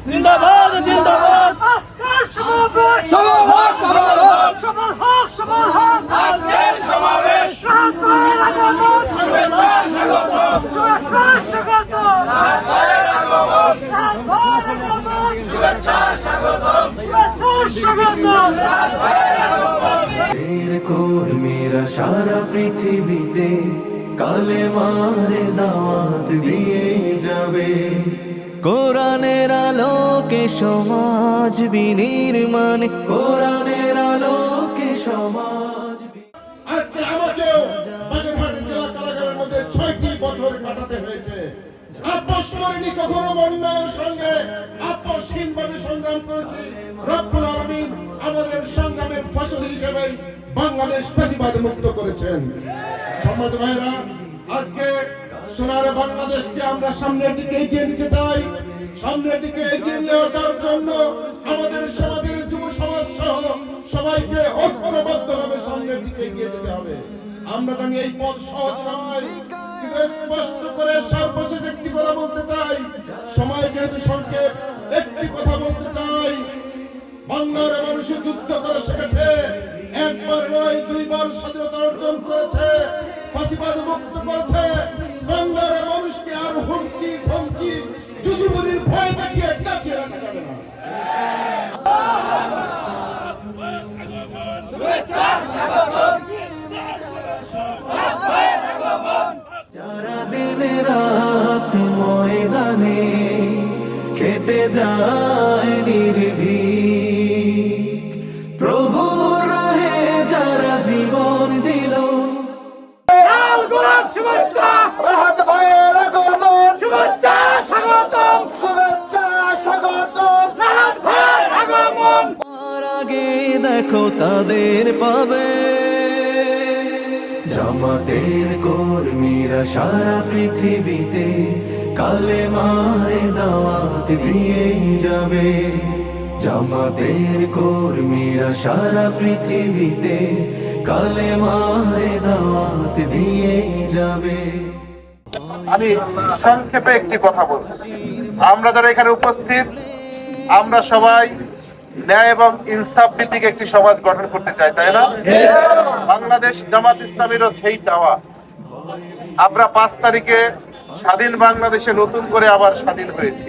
জিন্দাবাদ জিন্দাবাদ আজকের সমাবেশ সবার হক সবার হক সবার হক সবার হক আজকের সমাবেশ রাজপথের আগমন শুভেচ্ছা স্বাগতম শুভেচ্ছা স্বাগতম রাজপথের আগমন রাজপথের আগমন শুভেচ্ছা স্বাগতম শুভেচ্ছা স্বাগতম কর্মীরা সারা পৃথিবীতে কালেমারে দাওয়াত দিয়ে যাবে। কোরআনের আলোকে সমাজ বিনির্মাণ, কোরআনের আলোকে সমাজ। আজকে আমাকেও বাগেরহাট জেলা কারাগারের মধ্যে ৬টি বছর কাটাতে হয়েছে। আপোষ করিনি কখনো, অন্যায়ের সঙ্গে আপোষহীনভাবে সংগ্রাম করেছি। রব্বুল আলামিন আমাদের সংগ্রামের ফসল হিসেবে বাংলাদেশ ফ্যাসিবাদ মুক্ত করেছেন। সম্মানিত ভাইরা, আজকে সোনার বাংলাদেশকে আমরা সামনের দিকে এগিয়ে নিতে চাই। সামনের দিকে এগিয়ে নিয়ে যাওয়ার জন্য আমাদের সমাজের যুব সমাজ সহ সবাইকে ঐক্যবদ্ধভাবে সামনের দিকে এগিয়ে যেতে হবে। আমরা জানি এই পথ সহজ নয়, কিন্তু স্পষ্ট করে সর্বশেষ একটি কথা বলতে চাই। সময় যেহেতু সংক্ষেপ, একটি কথা বলতে চাই। বাংলার মানুষ যুদ্ধ করে শিখেছে, একবার নয় দুইবার স্বাধীনতা অর্জন করেছে, ফাঁসিবাদ মুক্ত করেছে। বাংলার মানুষকে আর হুমকি ধমকি জুজুবুরির ভয় দেখিয়ে ডাকিয়ে রাখা যাবে না। যারা দিন রাত ময়দানে কেটে যায় নির্ভীক, প্রভু রাহে যারা জীবন দিল। লাল গোলাপ শুভেচ্ছা রাহাত ভাইয়ের আগমন শুভেচ্ছা স্বাগতম শুভেচ্ছা স্বাগতম রাহাত ভাইয়ের আগমন। আর আগে দেখো তাদের পাবে। জামাতের কর্মীরা সারা পৃথিবীতে কালেমারে দাওয়াত দিয়ে যাবে। জামাতের কর্মীরা সারা পৃথিবীতে কালেমারে দাওয়াত দিয়ে যাবে। আমি সংক্ষেপে একটি কথা বলছি। আমরা যারা এখানে উপস্থিত, আমরা সবাই ন্যায় এবং ইনসাফ ভিত্তিক একটি সমাজ গঠন করতে চাই, তাই না? বাংলাদেশ জামাত ইসলামীরও সেই চাওয়া। আমরা 5 তারিখে স্বাধীন বাংলাদেশে নতুন করে আবার স্বাধীন হয়েছি।